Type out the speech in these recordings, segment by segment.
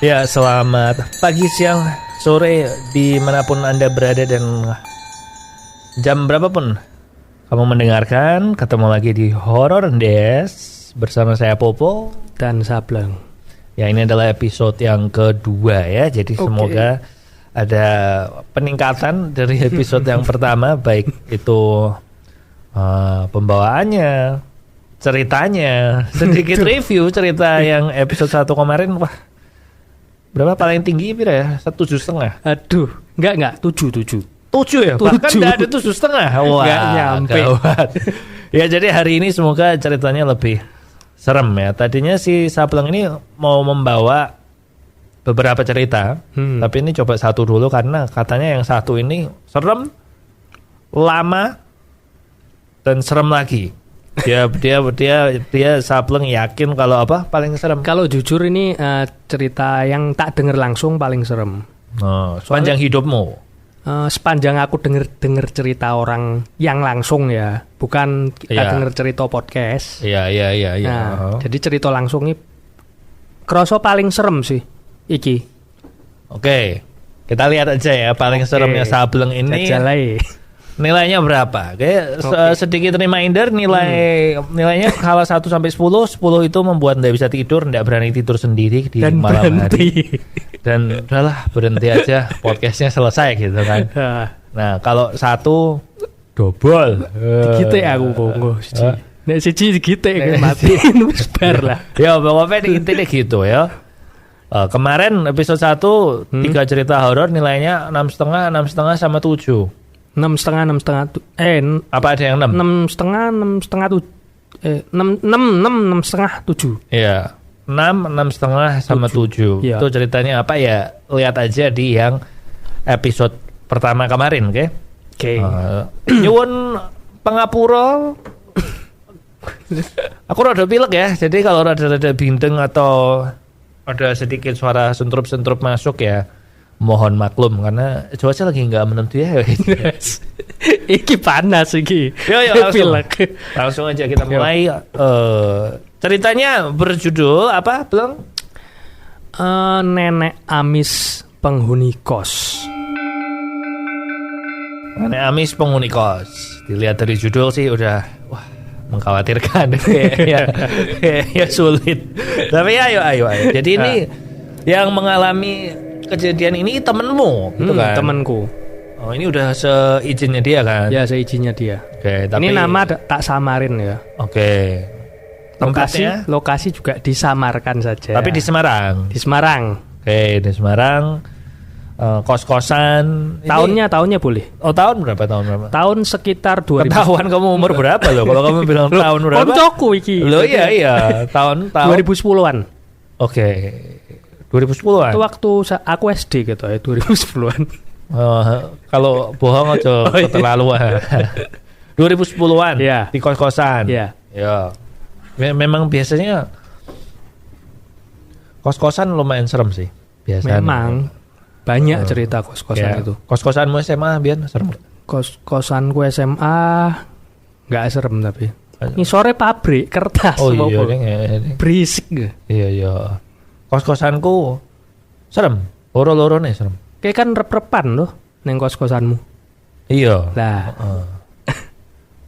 Ya, selamat pagi, siang, sore, dimanapun Anda berada dan jam berapapun kamu mendengarkan. Ketemu lagi di Horror Desk bersama saya Popo dan Sableng. Ya, ini adalah episode yang kedua ya. Jadi semoga ada peningkatan dari episode yang pertama, baik itu pembawaannya, ceritanya, sedikit review cerita yang episode 1 kemarin. Wah, berapa paling tinggi Pira ya? 7,5. Aduh, enggak 7 ya? Bahkan enggak ada 7,5. Wah, enggak nyampe. Ya, jadi hari ini semoga ceritanya lebih serem ya. Tadinya si Sableng ini mau membawa beberapa cerita, tapi ini coba satu dulu karena katanya yang satu ini serem, lama, dan serem lagi. Dia Sableng yakin kalau apa paling serem. Kalau jujur ini cerita yang tak denger langsung paling serem. Sepanjang hidupmu. Sepanjang aku denger cerita orang yang langsung ya, bukan kita denger cerita podcast. Iya. Nah, jadi cerita langsung ini kerasa paling serem sih iki. Oke. Kita lihat aja ya paling seremnya Sableng ini. Jajalai. Nilainya berapa? Sedikit reminder, nilainya skala 1 sampai 10 itu membuat Anda bisa tidur, tidak berani tidur sendiri di dan malam berhenti. hari. Dan udahlah, berhenti aja, podcastnya selesai gitu kan. Nah, kalau 1 dobol. Digitek aku konggo siji. Nek siji digitek mati wis bar lah. Ya, pokoknya intinya gitu ya. Kemarin episode 1 3 cerita horor nilainya 6,5 sama 7. 6,5 apa ada yang 6? 6,5 6,5 7. Iya. 6,5 sama 7. Ya. Itu ceritanya apa ya? Lihat aja di yang episode pertama kemarin, oke? Oke. Nyuwun pangapura. Aku rada pilek ya. Jadi kalau rada bindeng atau ada sedikit suara sentrup-sentrup masuk ya, mohon maklum karena cuaca lagi nggak menentu ya. Iki panas iki. Yo, langsung aja kita mulai. Ceritanya berjudul apa, Bleng? Nenek Amis penghuni kos. Nenek Amis penghuni kos. Dilihat dari judul sih udah mengkhawatirkan. ya sulit. Tapi ayo. Jadi ini yang mengalami kejadian ini temenmu gitu kan? Temenku. Oh, ini udah seizinnya dia kan? Ya, seizinnya dia. Oke, tapi ini nama tak samarin ya. Oke. Lokasi juga disamarkan saja. Tapi di Semarang. Di Semarang. Oke, di Semarang. Kos-kosan. Tahunnya boleh. Oh, tahun berapa? Tahun sekitar 2000. Ketahuan kamu umur berapa loh? Kalau kamu bilang tahun berapa? Koncoku iki. Loh iya. Tahun 2010-an. Oke. 2010-an. Itu waktu aku SD gitu ya, 2010-an. Kalau bohong aja keterlaluan. 2010-an di kos-kosan. Iya. Ya. Memang biasanya kos-kosan lumayan serem sih biasanya. Memang banyak cerita kos-kosan itu. Kos-kosanmu SMA biar serem? Kos-kosanku SMA nggak serem tapi. Ini sore pabrik kertas. Oh iya. Berisik gak? Iya. Kos-kosanku serem. Loro-loro nih serem. Kayak kan rep-repan loh neng kos-kosanmu. Iya. Lah.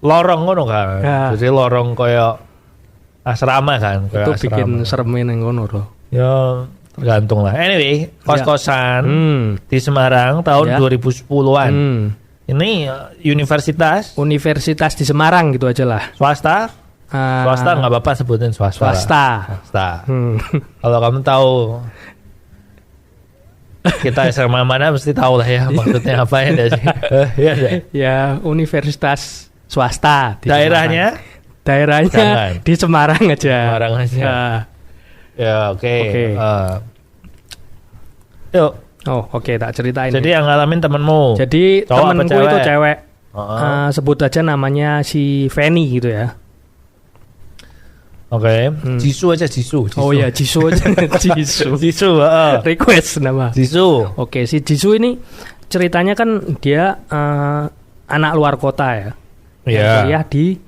Lorong ngono kan. Jadi lorong kayak asrama kan. Itu bikin seremnya neng ngono loh. Ya tergantung lah. Anyway, kos-kosan di Semarang tahun 2010-an. Ini universitas di Semarang gitu aja lah. Swasta? Swasta nggak apa-apa sebutin swasta. Kalau kamu tahu kita SMA mana mesti tahu lah ya maksudnya apa ya sih. Ya universitas swasta. Daerahnya Jangan. Di Semarang aja. Ya oke. Yuk. Oh oke, tak ceritain. Jadi yang ngalamin temenmu. Jadi temenku itu cewek. Sebut aja namanya si Feni gitu ya. Oke. Jisoo aja. Oh iya, Jisoo aja. Jisoo. Request nama. Jisoo. Oke, si Jisoo ini ceritanya kan dia anak luar kota ya. Kuliah di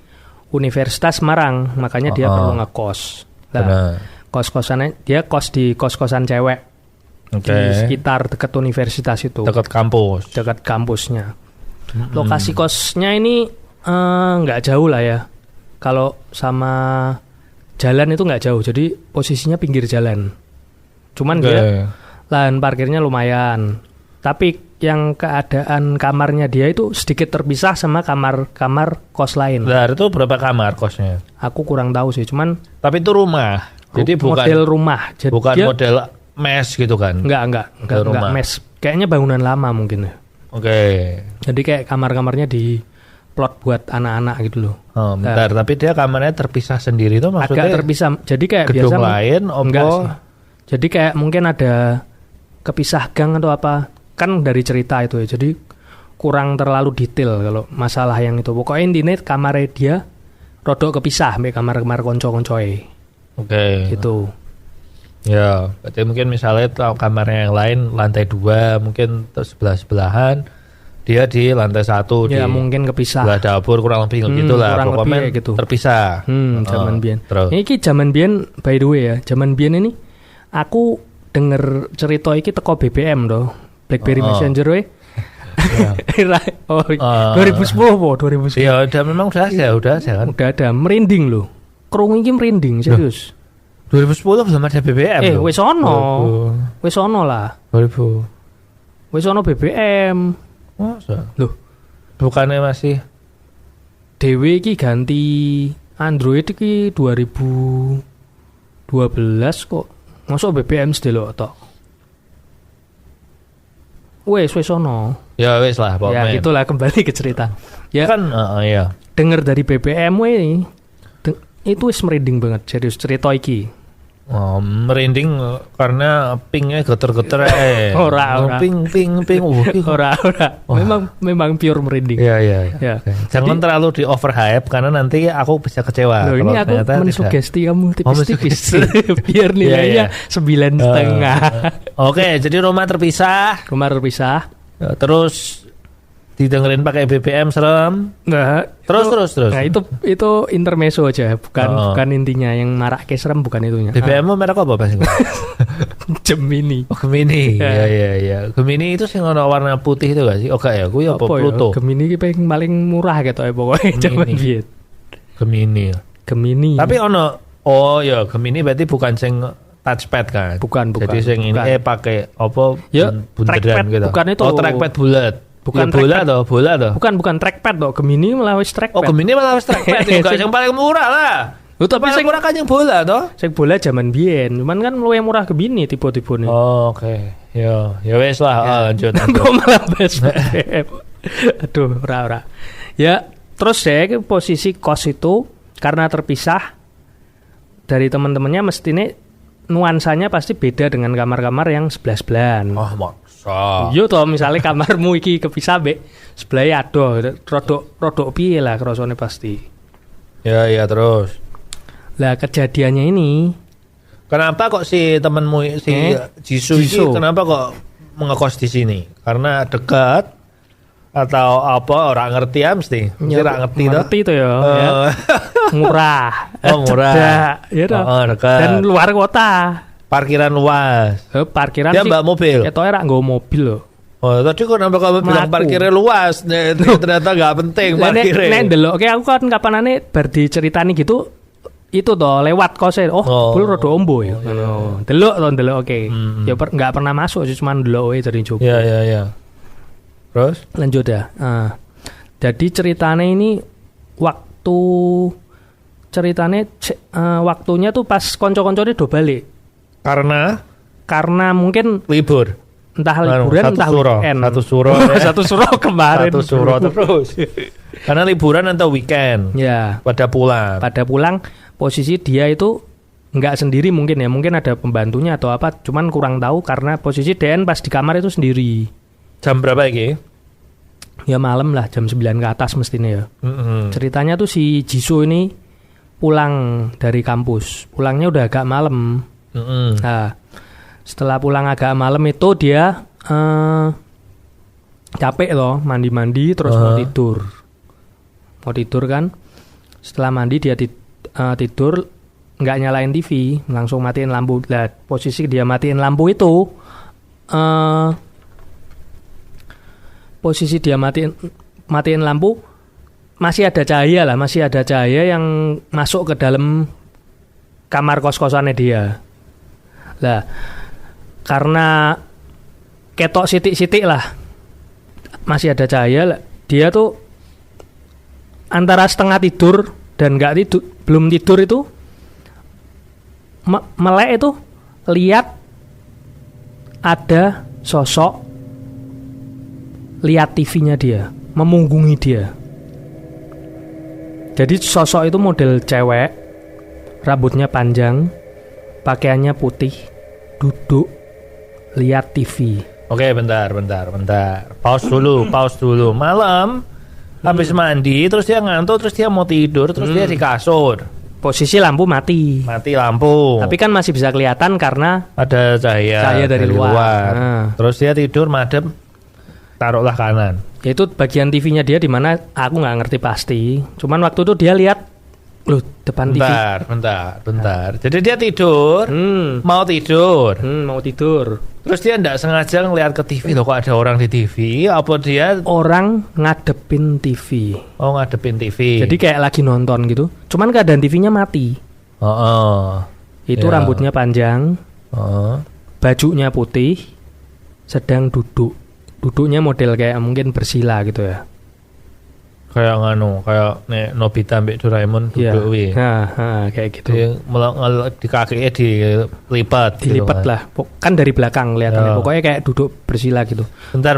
Universitas Semarang, makanya dia perlu ngekos. Nah, kos-kosannya dia kos di kos-kosan cewek. di sekitar dekat universitas itu. Dekat kampus. Dekat kampusnya. Lokasi kosnya ini nggak jauh lah ya. Kalau sama jalan itu nggak jauh. Jadi posisinya pinggir jalan. Cuman dia lahan parkirnya lumayan. Tapi yang keadaan kamarnya dia itu sedikit terpisah sama kamar kos lain. Nah, itu berapa kamar kosnya? Aku kurang tahu sih, cuman tapi itu rumah. Jadi bukan model rumah. Jadi bukan model mes gitu kan? Enggak mes. Kayaknya bangunan lama mungkin ya. Oke. Jadi kayak kamar-kamarnya di plot buat anak-anak gitu loh. Oh, bentar, tapi dia kamarnya terpisah sendiri tuh maksudnya? Agak terpisah. Jadi kayak gedung biasa lain, enggak sih. Jadi kayak mungkin ada kepisah gang atau apa. Kan dari cerita itu ya, jadi kurang terlalu detail kalau masalah yang itu. Pokoknya intinya kamarnya dia rodok kepisah sampai kamar-kamar konco-koncoe. Oke. Gitu. Ya, berarti mungkin misalnya kamarnya yang lain lantai 2, mungkin sebelah-sebelahan, dia di lantai 1 ya, mungkin kepisah. Sebelah dapur kurang lebih gitulah. Pokoknya gitu. Terpisah. Zaman biyen. Ini zaman biyen by the way ya, zaman biyen ini aku denger cerita iki teko BBM doh. BlackBerry Messenger we. Iya. 2010 po, 2010. Iya, memang udah kan. Udah ada, merinding loh. Krungu iki merinding serius. 2010 belum ada BBM. Wis ono lah. 2000. Wis ono BBM. Masa? Loh, bukannya masih dhewe iki ganti Android iki 2012 kok. Masuk BBM sedelok tok. Wes ono. Ya wes lah pokoknya. Ya gitulah, kembali ke cerita. Ya kan ya. Dengar dari BBM itu wis merinding banget serius cerita iki. Oh, merinding karena pingnya geter-geter ora. Ping. Ora. Memang pure merinding. Iya. Okay. Jangan terlalu di overhype karena nanti aku bisa kecewa. Loh, ini aku mensugesti kamu tipis-tipis. Biar nilainya 9,5. Oke, jadi rumah terpisah. Terus didengerin pakai BBM serem. Nah, terus. Nah, itu intermezzo aja, bukan intinya. Yang marak ke serem bukan itunya. BBM-mu merek apa Mas? Gemini. Oh, Gemini. Iya. Gemini itu sing ono warna putih itu gak sih? Oh, ya, kuwi apa Pluto? Gemini ki paling murah gitu ya pokoknya zaman biyen. Gemini. Tapi ono Gemini berarti bukan sing touchpad kan? Bukan. Jadi sing ini pakai apa? Ya, bunderan gitu. Bukan itu. Oh, trackpad bulat. Bukan ya, bola toh. Bukan trackpad toh. Gemini malah wis trackpad. Oh, Gemini malah wis trackpad. Enggak yang paling murah lah. Tapi sing murah kan yang bola toh. Sing bola zaman biyen. Cuman kan luwih murah Gemini tipe-tipene. Oh, oke. Ya wis lah. Lanjut. Kok malah bahas BBM. Aduh, ora. Ya, terus saya posisi kos itu karena terpisah dari teman-temannya mestine nuansanya pasti beda dengan kamar-kamar yang sebelah-sebelahan. Oh, maksa. Iya toh, misalnya kamarmu iki kepisah mbek sebelah ado, rodok piye lah krasane pasti. Ya, terus. Lah kejadiannya ini, kenapa kok si temenmu si Jisoo ini kenapa kok mengekos di sini? Karena dekat atau apa orang ngerti ya mesti ngerti tuh ya. Murah. Murah. Ya toh. Dekat. Dan luar kota. Parkiran luas. Parkiran dia mbak mobil. Ketoke rak nggo mobil loh. Oh, tadi kenapa kamu bilang parkirnya luas? Ternyata nggak penting parkirnya. Nek ndelok aku kan kapanane bar diceritani gitu itu toh lewat kose. Bul rada ombo ya. Delok oke. Ya enggak pernah masuk sih cuma ndelok wae dari Jogja. Iya. Terus lanjut ya. Jadi ceritanya ini waktunya tuh pas konco-koncone do balik. Karena mungkin libur. Entah liburan entah weekend. Satu suro kemarin. Satu suro terus. Karena liburan atau weekend. Ya. Pada pulang posisi dia itu enggak sendiri mungkin ada pembantunya atau apa, cuman kurang tahu karena posisi DN pas di kamar itu sendiri. Jam berapa iki? Ya malam lah, jam 9 ke atas mestinya ya. Ceritanya tuh si Jisoo ini pulang dari kampus. Pulangnya udah agak malam. Nah, setelah pulang agak malam itu dia capek loh, mandi-mandi terus mau tidur kan. Setelah mandi dia tidur, nggak nyalain TV, langsung matiin lampu. Lah posisi dia matiin lampu itu posisi dia matiin lampu, masih ada cahaya yang masuk ke dalam kamar kos-kosannya dia. Lah, karena ketok sitik-sitik lah, masih ada cahaya, dia tuh antara setengah tidur dan nggak tidur, belum tidur itu melek itu lihat ada sosok, lihat TV-nya dia, memunggungi dia. Jadi sosok itu model cewek, rambutnya panjang, pakaiannya putih, duduk, lihat TV. Oke, bentar. Pause dulu. Malam, habis mandi, terus dia ngantuk, terus dia mau tidur, terus dia di kasur. Posisi lampu mati. Mati lampu. Tapi kan masih bisa kelihatan karena ada cahaya dari luar. Nah. Terus dia tidur madep, taruhlah kanan. Itu bagian TV-nya dia di mana aku nggak ngerti pasti. Cuman waktu itu dia lihat, loh depan TV. Bentar. Jadi dia tidur, mau tidur. Terus dia nggak sengaja ngeliat ke TV, loh kok ada orang di TV? Apa dia orang ngadepin TV? Oh, ngadepin TV. Jadi kayak lagi nonton gitu. Cuman keadaan TV-nya mati. Itu rambutnya panjang, bajunya putih, sedang duduk. Duduknya model kayak mungkin bersila gitu ya. Kayak nek Nobita mbek Doraemon duduk wi. Kayak gitu. Di kakinya dilipat kan. Lah. Kan dari belakang kelihatannya. Pokoknya kayak duduk bersila gitu. Bentar.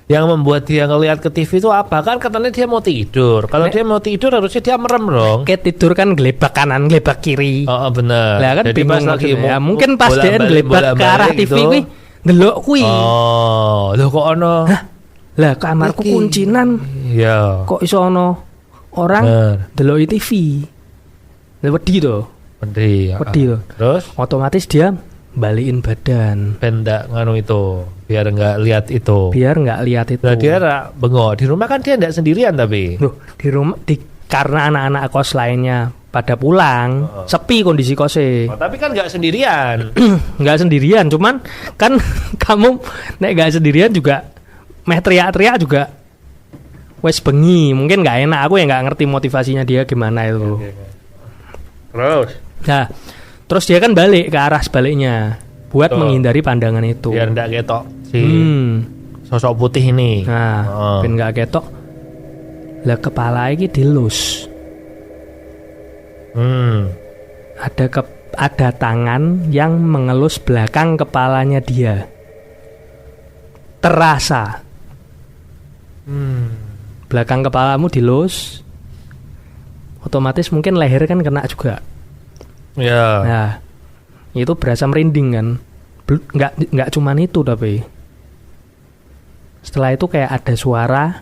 Yang membuat dia ngelihat ke TV itu apa? Kan katanya dia mau tidur. Kalau dia mau tidur harusnya dia merem dong. Kayak tidur kan gelebak kanan, gelebak kiri. Oh, benar. Lah kan jadi bingung pas lagi ya. Mungkin pas dia gelebak ke arah TV kuwi ndelok kuwi. Oh, lho kok ono. Lah kamarku kuncinan. Iya. Kok iso ono orang delok TV. Lah wedi to. Wedi to. Terus otomatis dia balikin badan. Pendak nganu itu, biar enggak lihat itu. Nah, dia bengok. Di rumah kan dia enggak sendirian tapi. Loh, di rumah karena anak-anak kos lainnya pada pulang, sepi kondisi kosnya. Tapi kan enggak sendirian. Enggak sendirian, cuman kan kamu nek enggak sendirian juga meh teriak-teriak juga wes bengi, mungkin nggak enak. Aku yang nggak ngerti motivasinya dia gimana itu. Terus? Nah, terus dia kan balik ke arah sebaliknya buat menghindari pandangan itu. Biar nggak ketok si sosok putih ini. Nah, biar nggak ketok. Lah kepala ini dilus. Ada tangan yang mengelus belakang kepalanya dia. Terasa. Belakang kepalamu dilus, otomatis mungkin leher kan kena juga. Ya. Nah, itu berasa merinding kan. Nggak cuman itu tapi setelah itu kayak ada suara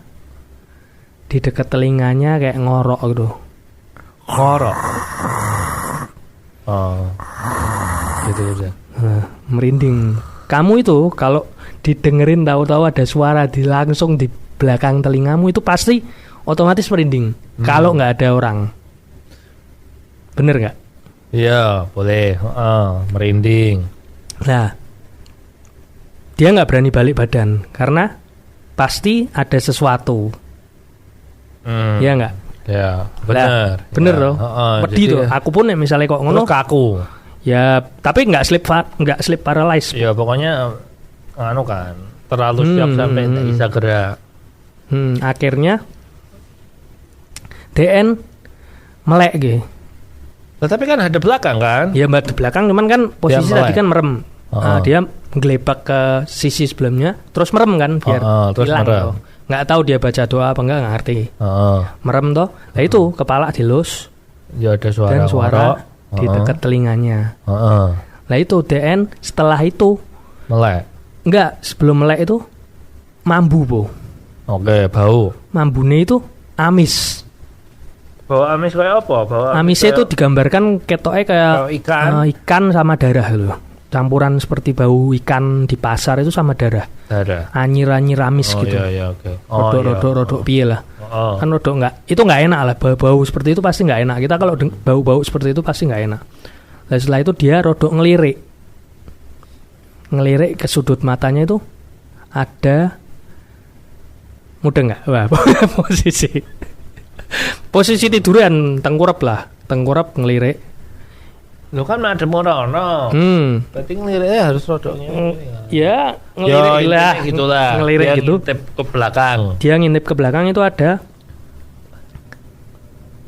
di dekat telinganya kayak ngorok gitu. Ngorok. Gitu aja. Nah, merinding. Kamu itu kalau didengerin tahu-tahu ada suara langsung di belakang telingamu itu pasti otomatis merinding. Kalau nggak ada orang, bener nggak? Iya, boleh. Merinding. Nah, dia nggak berani balik badan karena pasti ada sesuatu. Ya nggak? Ya, bener. Bener loh. Pedih tuh. Aku pun misalnya kok ngono kaku. Ya, tapi nggak sleep paralysis. Ya pokoknya anu kan terlalu siap sampai tidak bisa gerak. Akhirnya DN melek gitu. Tapi kan ada belakang kan? Ya mbak di belakang, cuman kan posisi tadi kan merem. Dia gelebak ke sisi sebelumnya, terus merem kan biar hilang. Nggak tahu dia baca doa apa nggak ngerti. Merem toh. Nah itu kepala dilus. Ya ada suara. Dan suara di dekat telinganya. Nah itu DN setelah itu melek. Enggak, sebelum melek itu mambu, Po. Oke, bau. Mambune itu amis. Bau amis kayak apa? Amisnya itu digambarkan ketoknya kayak ikan sama darah loh. Campuran seperti bau ikan di pasar itu sama darah. Anyir-anyir amis gitu. Iya, oke. Rodok piye lah. Kan rodok itu enggak enak lah. Bau seperti itu pasti enggak enak. Kita kalau bau-bau seperti itu pasti enggak enak. Nah, setelah itu dia rodok ngelirik. ngelirik ke sudut matanya itu ada mudeng nggak? Wah, posisi tiduran tengkurap ngelirik. Lu kan madem ora-ora. Berarti ngeliriknya harus rodoknya. Ya, ngelirik lah. Gitulah. Ngelirik dia gitu. Ngintip ke belakang. Dia ngintip ke belakang itu ada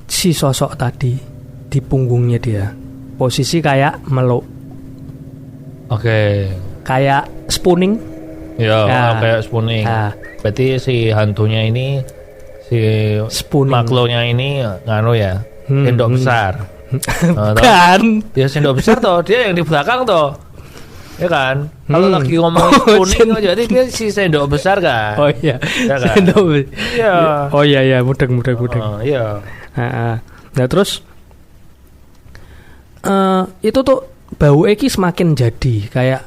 si sosok tadi di punggungnya dia. Posisi kayak meluk. Oke. Kayak spooning. Ya, Nah. kayak spooning. Nah. Berarti si hantunya ini, si Spooning. makhluknya ini nganu ya, sendok besar. Kan. Dia sendok besar toh, dia yang di belakang toh. Ya kan? Kalau lagi ngomong spooning jadi dia si sendok besar kan. Oh iya. Ya kan? Iya. Oh iya mudeng. Iya. Nah terus itu tuh bau iki semakin jadi kayak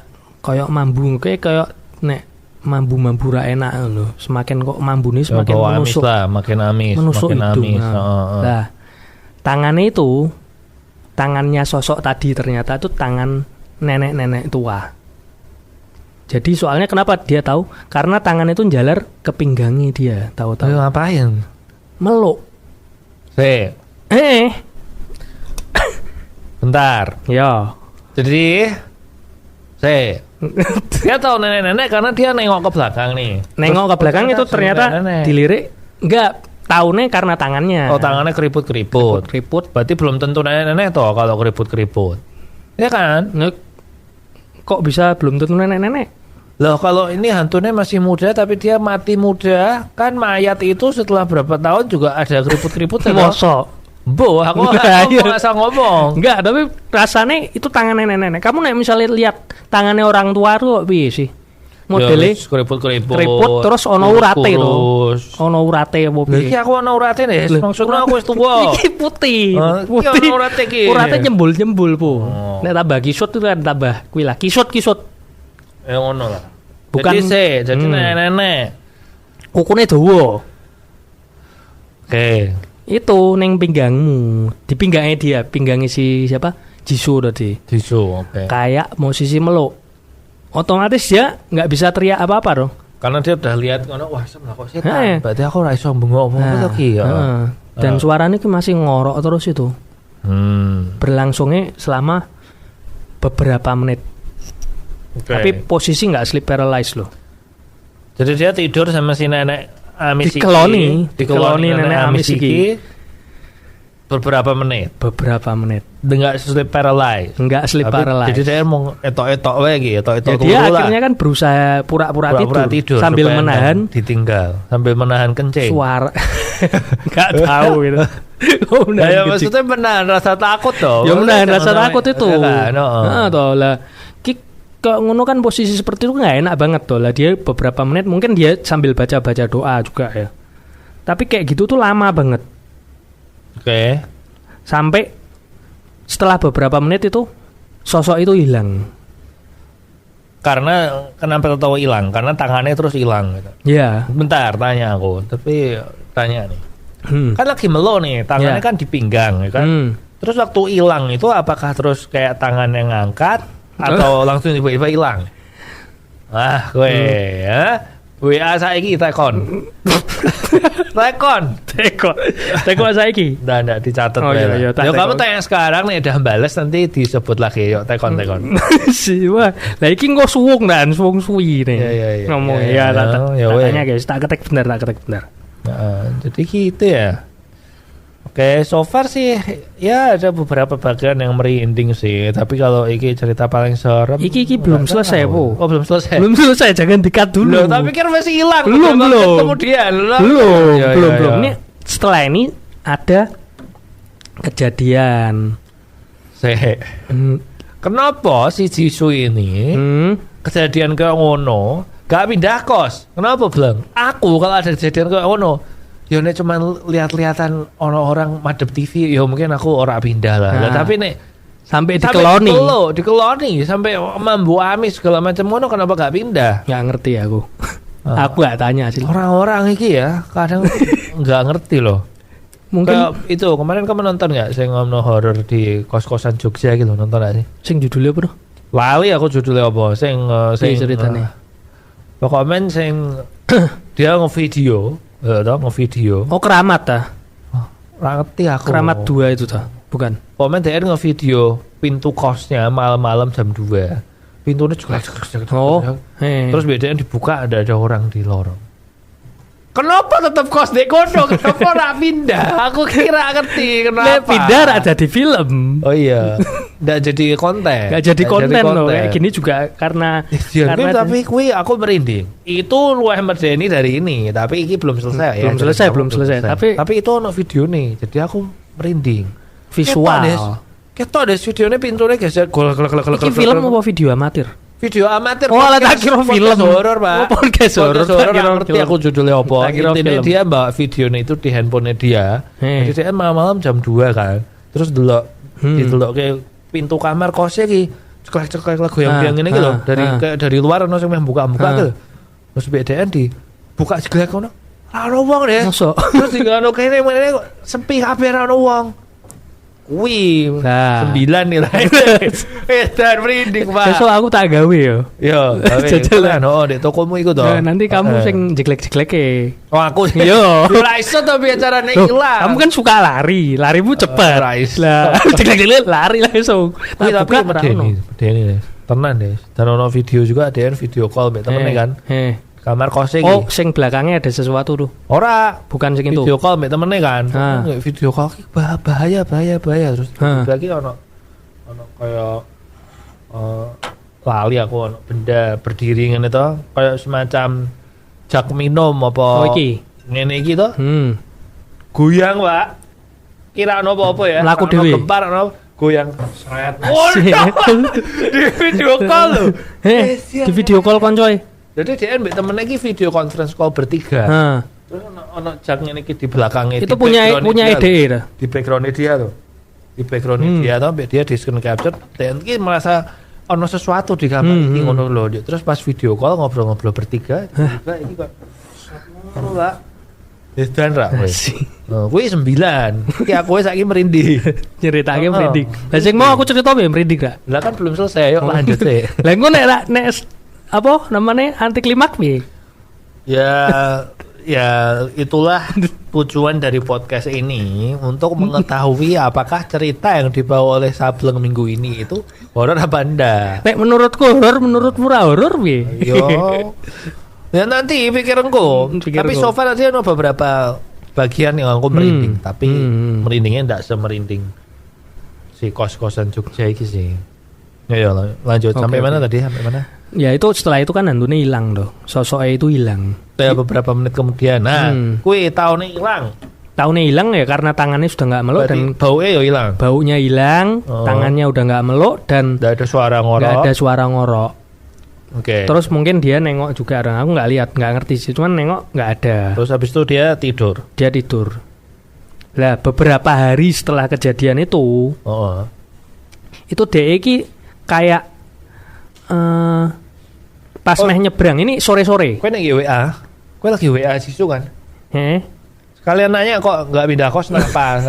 mambu kayak nek mambu ra enak loh. Semakin kok mambu ini semakin menusuk. Amis lah, makin amis, menusuk makin hidung. amis. Nah, tangannya sosok tadi ternyata itu tangan nenek-nenek tua. Jadi soalnya kenapa dia tahu? Karena tangan itu jalar ke pinggangnya dia, tahu-tahu. Ayo ngapain? Meluk. Bentar. Ya. Jadi dia tahu nenek-nenek karena dia nengok ke belakang nih. Nengok ke belakang itu ternyata dilirik enggak tahunya karena tangannya. Oh, tangannya keriput-keriput. Berarti belum tentu nenek-nenek toh kalau keriput-keriput. Ya kan? Kok bisa belum tentu nenek-nenek? Loh, kalau ini hantunya masih muda tapi dia mati muda, kan mayat itu setelah berapa tahun juga ada keriput-keriput ya. Mosok. Aku asal ngomong. Enggak, tapi rasanya itu tangan nenek-nenek. Kamu nek misalnya lihat tangannya orang tua tuh kok piye sih? Modelnya keriput terus ono urate to. Ono urate apa piye? Iki aku ono urate nih, maksudnya aku wis tuwa. Iki putih. Putih urate iki. Urate nyembul-nyembul, Bu. Nek tambah kisut itu kan tambah kuwi lah. Kisut. Ya ngono lah. Bukan jadi nenek-nenek. Kukune dawa. Oke. Itu neng pinggangmu, di pinggangnya pinggangnya si siapa? Jisoo tadi. Oke. Kayak posisi meluk. Otomatis dia nggak bisa teriak apa-apa dong. Karena dia udah lihat ngono, wah sebelah kok setan. Berarti aku ora iso bengok apa lagi ya. Dan suaranya masih ngorok terus itu. Berlangsungnya selama beberapa menit. Tapi posisi nggak sleep paralysis loh. Jadi dia tidur sama si nenek amis dikeloni nenek amis iki beberapa menit. Enggak sleep paralysis. Jadi dia mau etok-etok lagi, etok-etok dulu dia lah. akhirnya kan berusaha pura-pura tidur sambil menahan kencing. Suara. Enggak tahu gitu. Ya maksudnya menahan rasa takut toh. Ya menahan rasa takut itu. Nah, toh lah. Kalau ngono kan posisi seperti itu nggak enak banget tuh lah. Dia beberapa menit mungkin dia sambil baca doa juga ya. Tapi kayak gitu tuh lama banget. Oke. Sampai setelah beberapa menit itu sosok itu hilang. Karena kenapa tahu hilang? Karena tangannya terus hilang gitu. Iya. Bentar tanya aku. Tapi tanya nih. Kan lagi melo nih, tangannya kan di pinggang ya kan. Terus waktu hilang itu apakah terus kayak tangannya ngangkat? Atau langsung tiba-tiba hilang? Gue ya. WA saiki tekon saiki. Ndak dicatat. Oh iya, kamu tanya sekarang nih udah bales nanti disebut lagi yuk tekon. Wah, lah iki engko suwung suwi nih. Iya. Ngomong ya tanya guys, tak ketik bener. Jadi gitu ya. Oke, so far sih ya ada beberapa bagian yang merinding sih. Tapi kalau iki cerita paling serem, iki belum selesai, Bu. Oh, belum selesai. Belum selesai, jangan di-cut dulu. Loh, tapi kan masih hilang. Belum. Kemudian Belum. Ini setelah ini ada kejadian. Kenapa si Jisoo ini kejadian kayak ngono gak pindah kos? Kenapa bilang? Aku kalau ada kejadian kayak ngono, ya nek cuma lihat-lihatan orang madep TV, ya mungkin aku ora pindah lah. Tapi nek sampai dikeloni sampai mambu amis segala macam ngono, kenapa gak pindah? Nggak ngerti aku. Aku gak tanya sih. Orang-orang iki ya kadang nggak ngerti loh. Mungkin kayak itu kemarin kamu nonton nggak? Saya ngomong horor di kos-kosan Jogja gitu, nonton nggak sih? Sing judulnya apa? Lali aku judulnya apa? Sing ceritane. Pokoknya sing dia ngevideo, ngevideo. Oh, Keramat ta? Ngerti aku. Keramat 2 itu ta? Bukan. Pokoknya dia ngevideo pintu kosnya malam-malam jam 2. Pintunya juga. Oh. Terus bedanya dibuka ada orang di lorong. Kenapa tetap kos dek kono? Kenapa nak pindah? Aku kira ngerti kenapa. Pindah ada di film. Oh iya. Nggak jadi konten. Nggak jadi konten loh. Kayak gini juga karena tapi aku merinding. Itu luwih medeni dari ini, tapi ini belum selesai ya. Belum selesai. Tapi itu ono video nih. Jadi aku merinding. Visual. Ketok deh videonya pintunya geser. Ini film apa video amatir? Video amatir. Oh, lah tak kira film horor, Pak. Oh, podcast horor. Ngerti aku judulnya apa. Intinya dia bawa videonya itu di handphonenya dia. Jadi dia malam-malam jam 2 kan. Terus didelok ke pintu kamar kosnya ki. Ceklek-ceklek goyang-goyang ini gitu. Dari luar ono sing buka-buka gitu. Terus BDN buka jeglek kono. Ora ono wong deh. Terus digano kene sepi kabeh ora ono wong. Wih, 9 nih lah. Dan merinding, Pak. Besok aku tak gawe yo. Yo, jajalan di tokomu iku to. Nanti kamu sing jeglek-jeglek Oh, aku yo. Ora iso to bicarane ilang. Kamu kan suka lari, larimu cepet. Lah, jeglek-jeglek lari langsung. Tapi medeni. Tenan deh. Dan ono video juga ada video call mbek temene kan. Kamar kosnya iki. Oh, sing belakangnya ada sesuatu tuh. Ora, bukan sing itu. Video call mbek temene kan. Video call bahaya terus lagi ono kayak lali aku ono benda berdiri ngene to, kayak semacam jak minum apa. Oh iki. Ngene iki to. Goyang, Pak. Kira ono apa-apa ya? Laku dhewe. Gempar ono goyang seret. Di video call lho. Di video call koncoe. Jadi dia mbek temen iki video conference call bertiga. Terus ono jak ngene iki di belakangnya. Itu punya ide ta. Di background dia tuh. Di background dia tuh mbek dia di screen capture dan iki merasa ono sesuatu di kamar iki ngono lho. Terus pas video call ngobrol-ngobrol bertiga, tiba iki kok ngono lah. Dan ra wis. Kuwi 9. Iki aku saiki merinding. Ceritake merinding. Lah sing mau aku cerita mbek merinding gak? Lah kan belum selesai, yuk lanjut deh. Lah engko nek apa namanya anti klimaks bi? Ya itulah tujuan dari podcast ini untuk mengetahui apakah cerita yang dibawa oleh Sableng minggu ini itu horor apa enggak. Nek menurutku horor, menurutmu ora horor bi? Yo. Ya nanti pikiranku. Tapi so far aja ada beberapa bagian yang aku merinding, tapi merindingnya enggak semerinding si kos-kosan Jogja iki sih. Ya lanjut sampai mana tadi? Sampai mana? Ya itu setelah itu kan hantunya hilang doh. Sosoknya itu hilang. Ya beberapa menit kemudian. Nah, kui tahunnya hilang. Tahunnya hilang ya karena tangannya sudah nggak meluk. Berarti dan baunya ya hilang. Baunya hilang, tangannya udah nggak meluk dan nggak ada suara ngorok. Nggak ada suara ngorok. Oke. Terus mungkin dia nengok juga, aku nggak lihat, nggak ngerti sih. Cuman nengok nggak ada. Terus habis itu dia tidur. Dia tidur. Lah beberapa hari setelah kejadian itu, itu DE kayak pas meh nyebrang ini sore-sore. Kowe lagi WA. Kowe lagi WA sisu kan? Sekalian nanya kok nggak pindah kos kenapa?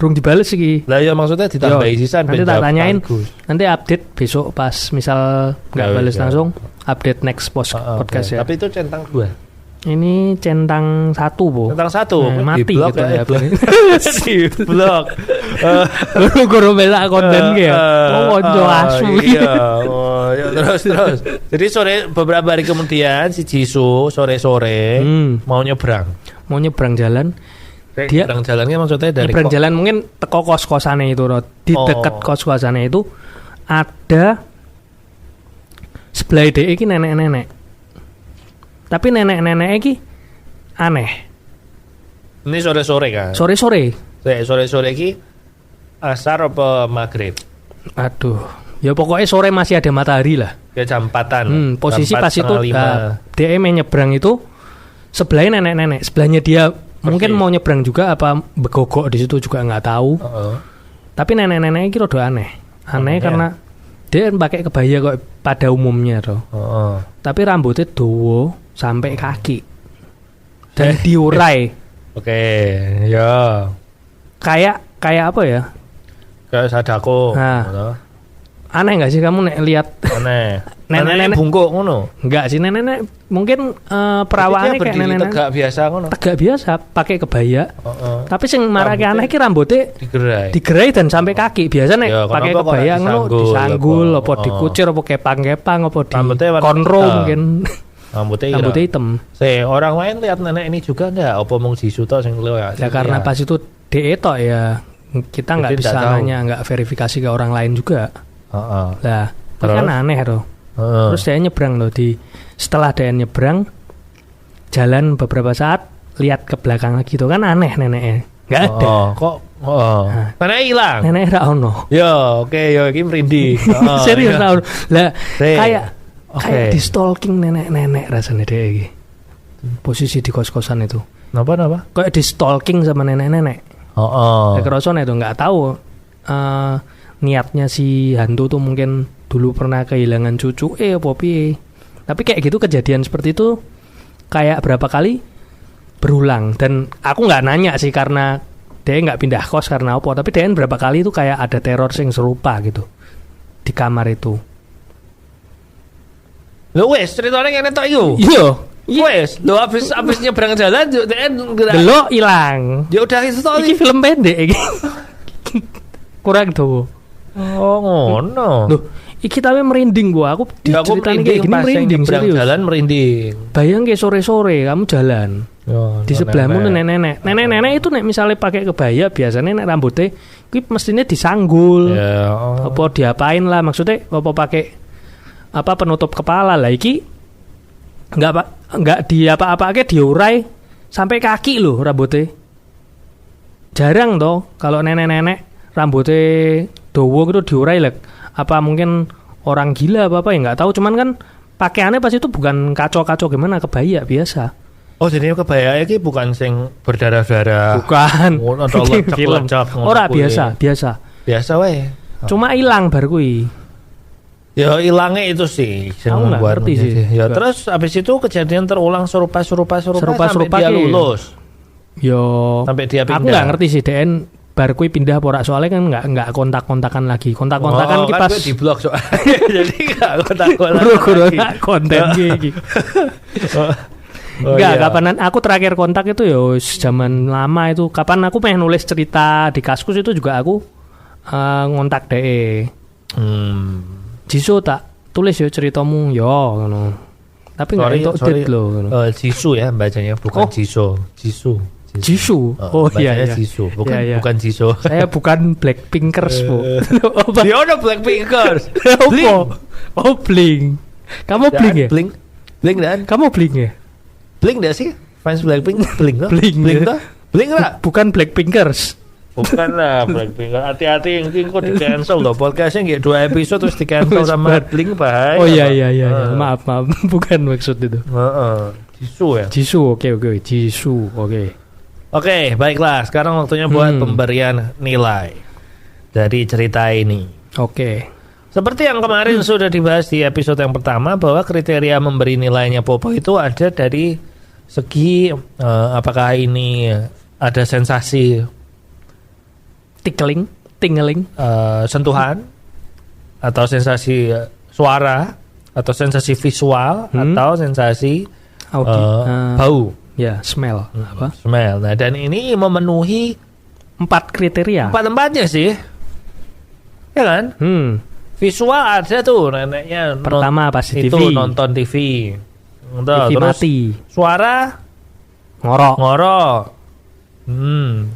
Rung dibales iki. Lah ya maksudnya ditambahi sisan. Nanti tak tanyain. Nanti update besok pas misal nggak bales langsung. Update next podcast ya. Tapi itu centang 2. Ini centang 1 bu. Centang 1 mati blok gitu ya. Di blok. Guru bela konten ya. Konco asu. Iya. Terus. Jadi beberapa hari kemudian si Jisoo sore-sore mau nyebrang jalan. Dia nyebrang jalannya maksudnya dari nyebrang jalan mungkin teko kos-kosane itu di dekat kos-kosane itu ada sebelah DE iki nenek-nenek. Tapi nenek-nenek iki aneh. Ini sore-sore kan? Sore-sore iki asar apa maghrib? Aduh, ya pokoknya sore masih ada matahari lah. Ya jam 4-an. Posisi pas itu DE nyebrang itu sebelahnya nenek-nenek, sebelahnya dia mungkin mau nyebrang juga apa begogok di situ juga nggak tahu. Tapi nenek-nenek iki rada aneh karena dia pakai kebaya kok pada umumnya toh. Tapi rambutnya dawa sampai kaki dan diurai. Oke, ya. Kayak apa ya? Kayak sadako. aneh nggak sih kamu nek lihat Aneh. nenek-nenek bungkuk ngono. Enggak sih nenek-nenek mungkin perawaannya kayak nenek-nenek tegak biasa ngono. tegak biasa pakai kebaya. Tapi sing marake Rambutnya aneh ki rambutnya digerai dan sampai kaki. Biasanya Ya, pakai kenapa kok kebaya ngono disanggul apa apa? dikucir apa kepang-kepang apa di Rambutnya warna konro hitam. mungkin. Rambutnya hitam. Orang lain lihat nenek ini juga enggak apa mung Jisoo tok sing lewat. Ya karena pas itu DE tok ya. Kita nggak Jadi bisa nggak tahu. nanya, nggak verifikasi ke orang lain juga. Lah, itu Terus? kan aneh tuh. Terus dia nyebrang loh setelah dia nyebrang jalan beberapa saat lihat ke belakang lagi tuh kan aneh neneknya. Nggak ada. Kok nenek hilang. Nenek ra ono. Yo, oke, yo iki merinding. Serius ra ono. Lah, kayak Oke. di stalking nenek-nenek rasanya dia iki. Posisi di kos-kosan itu. Napa? Kayak di stalking sama nenek-nenek. Ya kerosone itu nggak tahu niatnya si hantu tuh mungkin dulu pernah kehilangan cucu apa piye. Tapi kayak gitu kejadian seperti itu kayak berapa kali berulang dan aku nggak nanya sih karena dia nggak pindah kos karena apa, tapi dia berapa kali itu kayak ada teror sing serupa gitu di kamar itu. Lho wes ceritanya ngene tok iku. Iya. Wes, lo habis nyebrang jalan Delok ilang. Ya udah itu Iki film pendek iki. Kurang tuh. Oh ngono. Loh, iki tapi merinding gua. Aku diceritain kayak gini merinding serius. Jalan merinding. Bayang kayak sore-sore kamu jalan. Di sebelahmu nenek-nenek. Nenek-nenek itu nek misalnya pakai kebaya biasanya nek rambutnya kuwi mestinya disanggul. Ya. Apa diapain lah maksudnya apa pakai apa penutup kepala lah iki. Enggak di apa-apa diurai sampai kaki loh rambutnya. Jarang toh kalau nenek-nenek rambutnya dawa gitu diurai lah. Apa mungkin orang gila apa ya nggak tahu, cuman kan pakaiannya pas itu bukan kacau-kacau gimana, kebaya biasa. Oh jadi kebaya ini bukan sing berdarah-darah. Bukan. Atau lecek-lecek. Ora biasa. Biasa wae. Cuma hilang baru kui. Ya hilangnya itu sih. Aku nggak ngerti sih. Ya terus abis itu kejadian terulang serupa sampai dia lulus. Yo. Sampai dia pindah. Aku nggak ngerti sih DN bar kui pindah porak soalnya kan nggak kontak-kontakan lagi. Kontak-kontakan ki pas di blog soalnya. Jadi nggak kontak-kontakan. Corona konten iki. Enggak, kapanan aku terakhir kontak itu ya zaman lama itu. Kapan aku pengen nulis cerita di Kaskus itu juga aku ngontak DE. Jisoo tak tulis ya ceritamu yo ngono. Tapi enggak itu update loh ngono. Jisoo ya bacanya bukan Jisoo. Oh iya. Jisoo, bukan Jisoo. Saya bukan Blackpinkers, Bu. Dia ada Blackpinkers. Oh, Blink. Kamu Blink ya? Blink dan kamu Blink ya? Blink enggak sih? Fans Blackpink Blink toh? Blink toh? Blink enggak? Bukan Blackpinkers. Bukan lah Blackpink. Hati-hati ini kok di cancel loh. Podcastnya nggak 2 episode terus di cancel sama Blink bahaya. Oh iya. Maaf. Bukan maksud itu. Jisoo ya. Jisoo oke. Jisoo oke. Oke, baiklah. Sekarang waktunya buat pemberian nilai dari cerita ini. Oke. Seperti yang kemarin sudah dibahas di episode yang pertama bahwa kriteria memberi nilainya Popo itu ada dari segi apakah ini ada sensasi tingling, sentuhan atau sensasi suara atau sensasi visual atau sensasi bau. Ya, smell. Apa? Smell. Nah, dan ini memenuhi 4 kriteria. 4-empatnya sih. Ya kan? Visual ada tuh neneknya. Pertama pasti TV. Itu nonton TV. TV terus mati. Suara ngorok.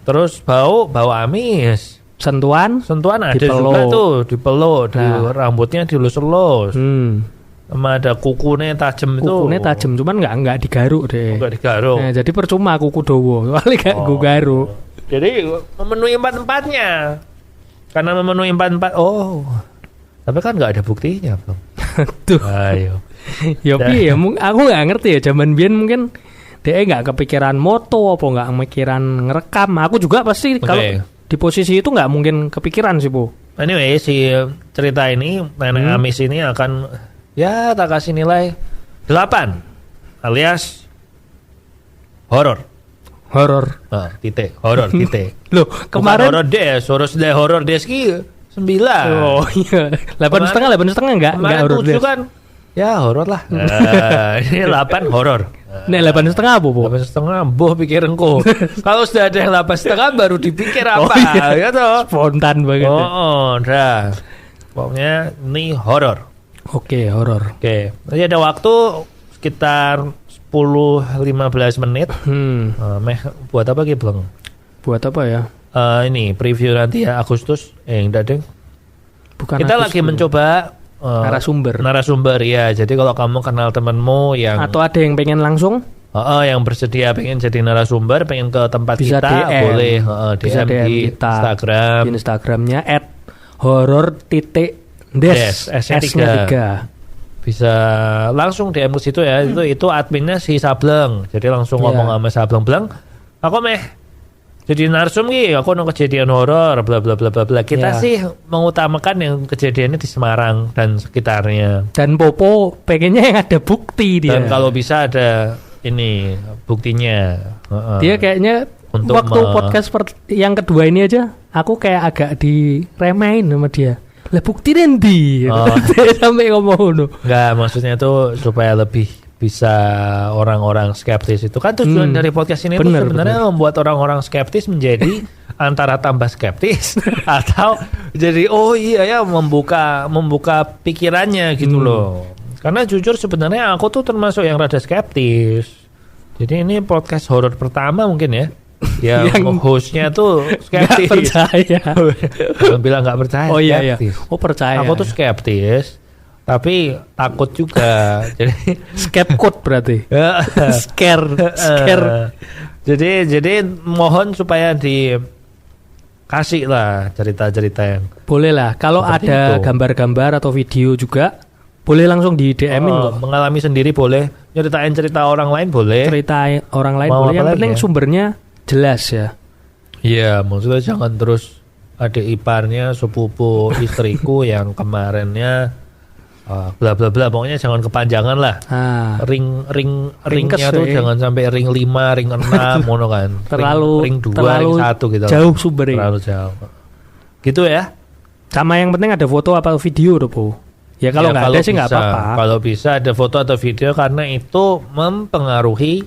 Terus bau amis. Sentuhan ada dipeluk. juga tuh dipeluk, di rambutnya dilus-lus. Sama ada kukunya tajam itu. Kukunya tajam, cuman nggak digaruk deh. Nggak digaruk. Nah, jadi percuma kuku dowo, soalnya nggak gue garuk. Jadi memenuhi 4-empatnya. Karena memenuhi 4-4. Oh, tapi kan nggak ada buktinya, Bang. Tuh. Ayo. Yopi ya, aku nggak ngerti ya. Zaman biyen mungkin dia nggak kepikiran moto apa nggak kepikiran ngerekam. Aku juga pasti kalau di posisi itu nggak mungkin kepikiran sih, Bu. Anyway, si cerita ini nenek Amis ini akan ya tak kasih nilai 8 alias horor. Horor. Titik. Horor titik. Loh, kemarin horor des ki 9. Oh iya. 8,5 enggak horor. 7 kan ya horor lah. Ini 8 horor. Nek 8,5 apa, Bu? 8,5 boh pikirku. Kalau sudah ada yang 8,5 baru dipikir apa. Oh, iya. Ya toh. Spontan banget. Oh, udah. Pokoknya ini horor. Oke, horor. Oke. Nanti ada waktu sekitar 10-15 menit. Meh buat apa ki, Bleng? Buat apa ya? Ini preview nanti ya Agustus. Enggak, Deng. Bukan Kita lagi mencoba narasumber ya. Jadi kalau kamu kenal temanmu yang atau ada yang pengen langsung yang bersedia pengen jadi narasumber, pengen ke tempat bisa kita, DM. boleh bisa DM di kita. Instagram. Di Instagramnya @horor_des S-nya 3. Bisa langsung DM ke situ ya. Itu adminnya si Sableng. Jadi langsung ngomong sama Sableng, "Bleng, aku jadi narsum ki, aku nong kejadian horor bla bla bla bla bla." Kita sih mengutamakan yang kejadiannya di Semarang dan sekitarnya. Dan Popo pengennya yang ada bukti dia. Dan kalau bisa ada ini buktinya. Dia kayaknya untuk waktu podcast yang kedua ini aja, aku kayak agak diremehin sama dia. Lah bukti nanti. Sampai ngomong. Enggak, maksudnya itu supaya lebih bisa orang-orang skeptis itu kan tujuan dari podcast ini tuh sebenarnya membuat orang-orang skeptis menjadi antara tambah skeptis atau jadi membuka pikirannya gitu loh. Karena jujur sebenarnya aku tuh termasuk yang rada skeptis. Jadi ini podcast horor pertama mungkin ya. Yang hostnya tuh skeptis. Gak percaya. Bilang nggak percaya. Oh iya. Oh percaya. Aku tuh skeptis. Tapi takut juga. Jadi skepkot berarti. Scare. Jadi mohon supaya dikasih lah cerita-cerita yang boleh lah. Kalau ada gambar-gambar atau video juga boleh langsung di DM-in kok. Mengalami sendiri boleh. Ceritain cerita orang lain boleh. Cerita orang lain boleh. Yang penting sumbernya jelas ya. Iya, maksudnya jangan terus adik iparnya, sepupu istriku yang kemarinnya bla bla bla, pokoknya jangan kepanjangan lah. Ringnya tuh jangan sampai ring 5, ring 6 mono kan. Ring 2, ring 1 gitu. Jauh sumbernya. Terlalu jauh. Gitu ya. Sama yang penting ada foto atau video tuh, Bu. Ya kalau nggak ada sih nggak apa-apa. Kalau bisa ada foto atau video karena itu mempengaruhi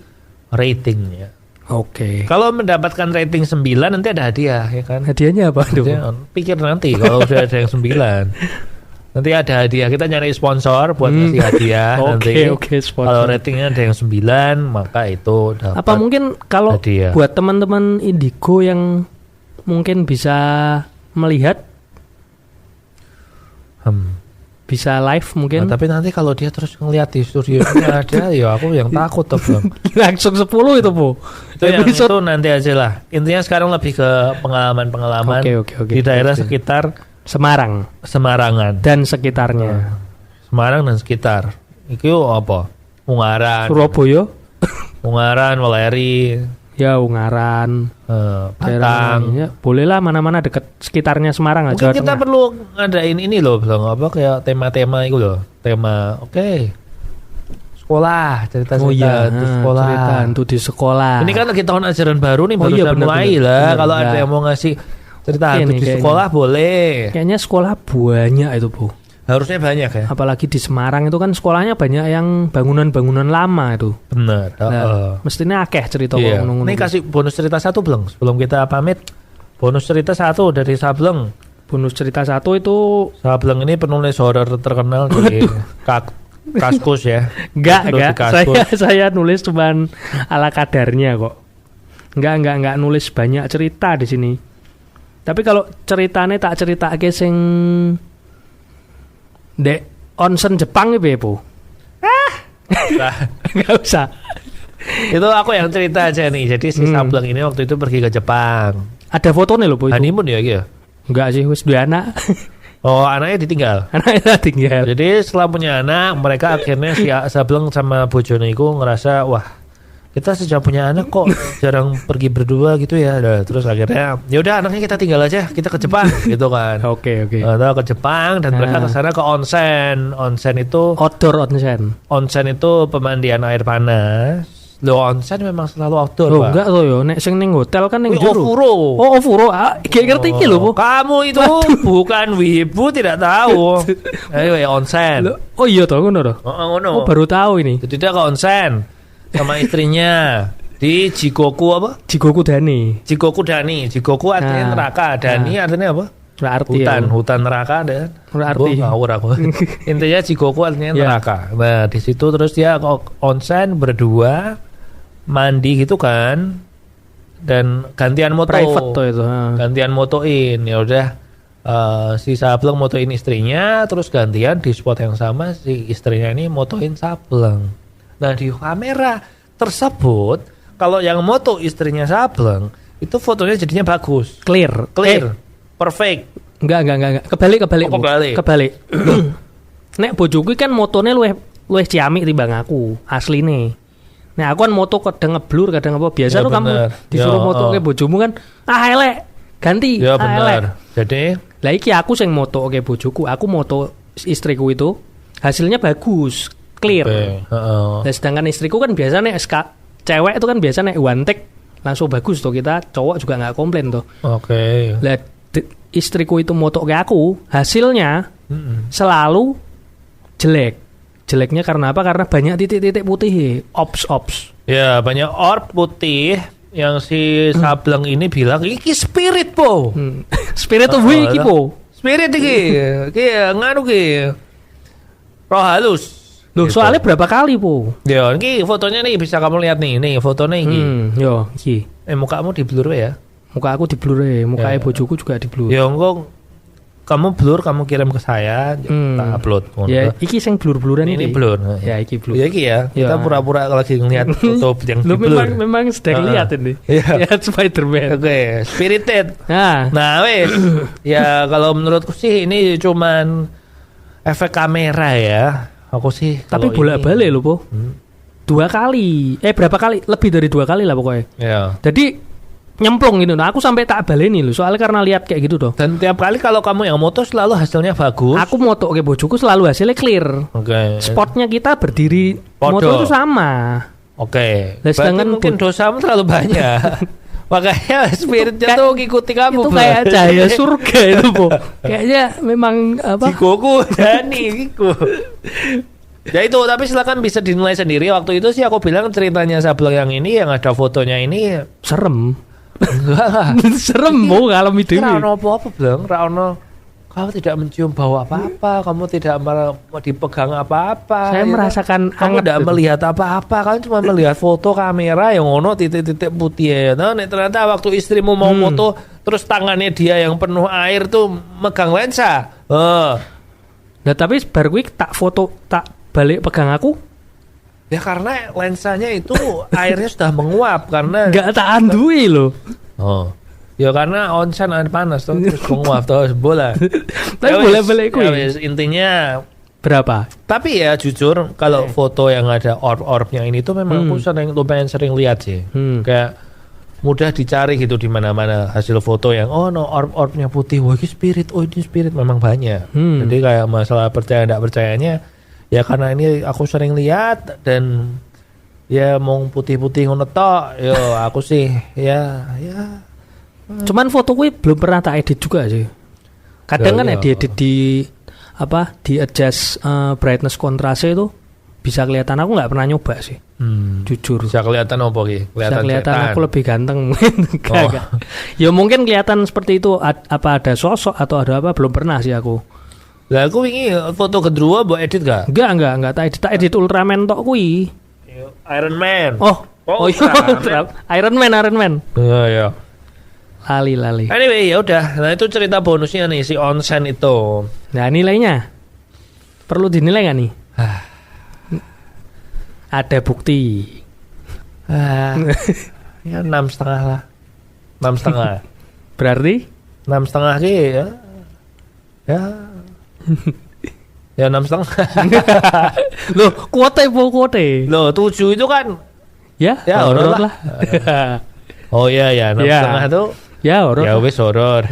ratingnya. Oke. Kalau mendapatkan rating 9 nanti ada hadiah ya kan. Hadiahnya apa tuh? Pikir nanti kalau sudah ada yang 9. Nanti ada hadiah, kita nyari sponsor buat ngasih hadiah. Nanti kalau ratingnya ada yang 9 maka itu dapat. Apa mungkin kalau hadiah. Buat teman-teman Indigo yang mungkin bisa melihat bisa live mungkin. Tapi nanti kalau dia terus ngeliat di studionya ada, ya aku yang takut tuh. Langsung 10 itu, Bu. Itu nanti aja lah. Intinya sekarang lebih ke pengalaman-pengalaman di daerah sekitar Semarangan dan sekitarnya. Semarang dan sekitar. Itu apa? Ungaran. Surabaya. Ungaran, Weleri. Ya Ungaran. Batang. Ya, bolehlah mana-mana dekat sekitarnya Semarang aja. Mungkin kita perlu ngadain ini loh, apa kayak tema-tema itu loh. Tema sekolah, cerita-cerita di sekolah. Cerita di sekolah. Ini kan lagi tahun ajaran baru nih, baru mulai lah. Kalau ada yang mau ngasih cerita di sekolah boleh. Kayaknya sekolah banyak itu, Bu. Harusnya banyak ya. Apalagi di Semarang itu kan sekolahnya banyak yang bangunan-bangunan lama itu. Benar. Mestinya akeh cerita. Iya. Ini kasih bonus cerita 1 Bleng sebelum kita pamit. Bonus cerita 1 dari Sableng. Bonus cerita 1 itu Sableng ini penulis horor terkenal di Kaskus ya. Enggak. Saya nulis cuman ala kadarnya kok. Enggak nulis banyak cerita di sini. Tapi kalau ceritanya tak ceritake sing dek onsen Jepang itu ya, Bu. Enggak usah. Itu aku yang cerita aja nih. Jadi si Sableng ini waktu itu pergi ke Jepang. Ada fotonya loh, Bu. Honeymoon ya gitu. Enggak sih, wis dua anak. Oh, anaknya ditinggal. Anaknya tinggal. Jadi setelah punya anak, mereka akhirnya si Sableng sama bojone iku ngerasa, wah, kita sejak punya anak kok jarang pergi berdua gitu ya. Nah, terus akhirnya ya udah anaknya kita tinggal aja, kita ke Jepang gitu kan. Oke. Ke Jepang dan mereka ke sana ke onsen. Onsen itu outdoor onsen. Onsen itu pemandian air panas. Lo onsen memang selalu outdoor, Loh, Pak. enggak tuh yo, nek sing ning hotel kan ning Wih, jero. Ofuro. Oh, Ofuro. Ah, gak ngerti iki lho, Po. Kamu itu bukan wibu tidak tahu. Ayo onsen. Loh, oh iya toh ngono toh. Ngono. Oh, baru tahu ini. Jadi dia ke onsen sama istrinya di Jigoku apa? Jigoku Dani. Jigoku Dani. Jigoku artinya neraka. Dani artinya apa? Ora arti ya. Hutan neraka ada. Ora arti. Ngawur aku. Intinya Jigoku artinya neraka. Nah, di situ terus dia onsen berdua mandi gitu kan. Dan gantian moto. Private tuh itu. Gantian motoin. Ya udah si Sableng motoin istrinya, terus gantian di spot yang sama si istrinya ini motoin Sableng. Nah, di kamera tersebut kalau yang moto istrinya Sableng itu fotonya jadinya bagus. Clear. Perfect. Enggak. Kebalik. Oh, Kebalik. Nek bojoku kan motone luwih ciamik timbang aku, asline. Nah, aku kan moto kadang ngeblur, kadang apa. Biasa Ya, lu kamu bener. disuruh Ya, moto ke bojomu kan, elek. Ganti. Ya elek. benar. Jadi Lah iki aku sing moto ke bojoku, aku moto istriku itu hasilnya bagus, clear. Nah, sedangkan istriku kan biasa nek cewek itu kan biasa nek one take langsung bagus tuh, kita cowok juga nggak komplain tuh. Oke. Lah istriku itu moto ke aku, hasilnya selalu jelek. Jeleknya karena apa? Karena banyak titik-titik putih, ops. Ya, banyak orb putih yang si Sableng ini bilang iki spirit, Po. Spirit tuh iki, Po. Spirit iki. Iki nganu ki. Roh halus. Loh, Gitu. soalnya berapa kali, Po? Ya, ini fotonya nih bisa kamu lihat nih. Nih fotonya ini. Yo, iki. Mukamu di blur ya? Muka aku di blur muka Ya. bojoku juga di blur. Ya, engko kamu blur, kamu kirim ke saya, kita upload. Ya, iki sing blur-bluran ini iki. blur. Ya, iki blur. Ya, iki ya. Ya. Kita pura-pura lagi ngeliat foto yang di Lu blur. memang sedang lihat ini. Iya. Lihat Spider-Man. Oke, spirited. Nah, Wes. Ya kalau menurutku sih ini cuman efek kamera ya. Aku sih tapi kalau bolak-balik lho, Po. 2 kali. Berapa kali? Lebih dari 2 kali lah pokoknya. Ya. Jadi nyemplung gitu. Nah, aku sampai tak baleni lho. Soalnya karena lihat kayak gitu toh. Dan tiap kali kalau kamu yang moto selalu hasilnya bagus. Aku moto ke bojoku selalu hasilnya clear. Oke. Spotnya kita berdiri Podo. moto itu sama. Oke. Lah, Berarti sedangkan mungkin dosamu terlalu banyak. Makanya spiritnya tuh ngikuti kamu. Itu kayak cahaya surga itu, Po. Kayaknya memang apa? Jigoku Dani gitu. Ya itu, tapi silakan bisa dinilai sendiri. Waktu itu sih aku bilang ceritanya Sableng yang ini yang ada fotonya ini Serem. enggak lah. Serem, Po, ngalami dhewe. Rano apa-apa Bleng, Rano. Kamu tidak mencium bau apa-apa, kamu tidak mau dipegang apa-apa. Saya ya, merasakan kamu hangat tidak gitu. melihat apa-apa, kamu cuma melihat foto kamera yang ono titik-titik putih ya. Nah, ternyata waktu istrimu mau foto, terus tangannya dia yang penuh air tuh megang lensa. Nah, tapi baru gue tak foto, tak balik pegang aku, Ya karena lensanya itu airnya sudah menguap karena nggak tak andui loh. Oh. Ya karena onsen air panas tuh terus menguap terus bola. Tapi boleh-boleh kuy. Intinya Berapa? tapi ya jujur kalau foto yang ada orb-orbnya ini tuh memang aku lumayan sering lihat sih. Kayak mudah dicari gitu di mana-mana hasil foto yang orb-orbnya putih, wah ini spirit memang banyak. Jadi kayak masalah percaya tidak percayanya ya karena ini aku sering lihat dan ya mau putih-putih ngono tok, yo aku sih ya. Cuman foto gue belum pernah tak edit juga sih. Kadang kan edit di apa di adjust brightness kontrasnya itu bisa kelihatan. Aku nggak pernah nyoba sih. Jujur. Bisa kelihatan apa ki? Bisa kelihatan setan. aku lebih ganteng. Gak. Ya mungkin kelihatan seperti itu. Apa ada sosok atau ada apa? Belum pernah sih aku. Lah aku ingin foto kedua buat edit gak? Enggak tak edit Ultraman tok kui. Iron Man. Oh Ultraman. Iron Man. Iya. Lali. Anyway, ya udah. Nah, itu cerita bonusnya nih si onsen itu. Nah, nilainya perlu dinilai nggak nih? Ada bukti. Ya 6,5 lah. 6,5. Berarti 6,5 ki ya. Ya 6,5. loh, kuote. Loh, 7 itu kan Ya horor lah. oh iya ya 6,5 tuh. Ya horor. Ya wis horor.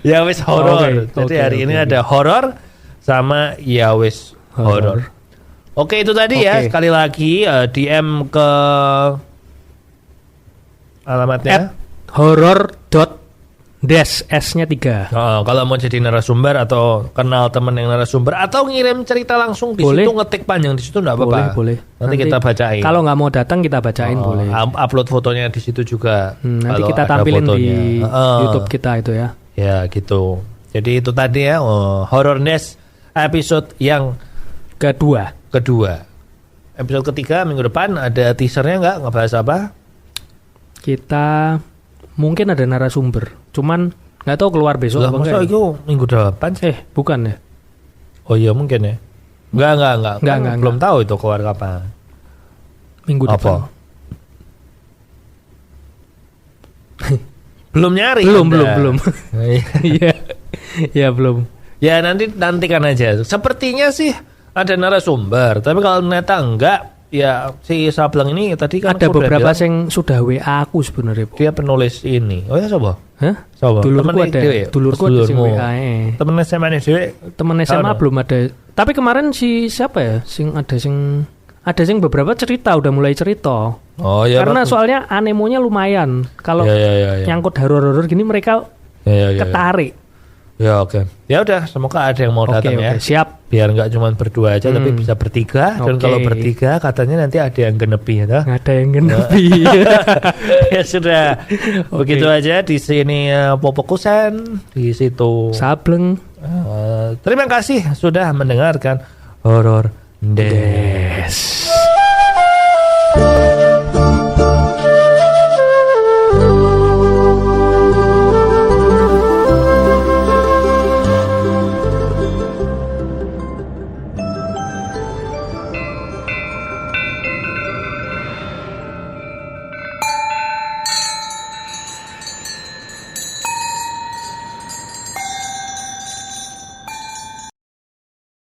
Ya wis horor. Jadi hari ini ada horor sama ya wis horor. Oke, itu tadi ya. Sekali lagi DM ke alamatnya horror.des S-nya 3. Kalau mau jadi narasumber atau kenal temen yang narasumber atau ngirim cerita langsung di situ, ngetik panjang di situ enggak apa-apa. Boleh. Nanti kita bacain. Kalau nggak mau datang kita bacain boleh. Upload fotonya di situ juga. Nanti kita tampilin di YouTube kita itu ya. Ya, gitu. Jadi itu tadi ya Horror Des episode yang kedua. Episode ketiga minggu depan ada teasernya ngebahas apa? Kita mungkin ada narasumber, cuman nggak tahu keluar besok apa enggak. Masa itu minggu depan? Bukan ya? Oh iya mungkin ya. Enggak. Belum tahu itu keluar kapan. Minggu depan. Belum nyari. Belum. Iya. Ya belum. Ya nantikan aja. Sepertinya sih ada narasumber, tapi kalau ternyata enggak, ya si Sableng ini tadi kan ada beberapa yang sudah WA aku sebenarnya. Dia penulis ini. Oh ya siapa? Hah? Siapa? Dulurku ada. Dulurku ada sing WA. Temen SMA nih dewe. Temen SMA belum ada. Tapi kemarin si siapa ya? Ada sing beberapa cerita udah mulai cerita. Oh ya. Karena soalnya anemonya lumayan. Kalau nyangkut horor-horor gini mereka ketarik. Ya oke. Ya udah, semoga ada yang mau datang ya. Siap. Biar nggak cuma berdua aja, tapi bisa bertiga. Dan kalau bertiga, katanya nanti ada yang genepi ya. Ada yang genepi. Ya sudah. Begitu aja di sini Popokusen, di situ Sableng. Terima kasih sudah mendengarkan Horror Des.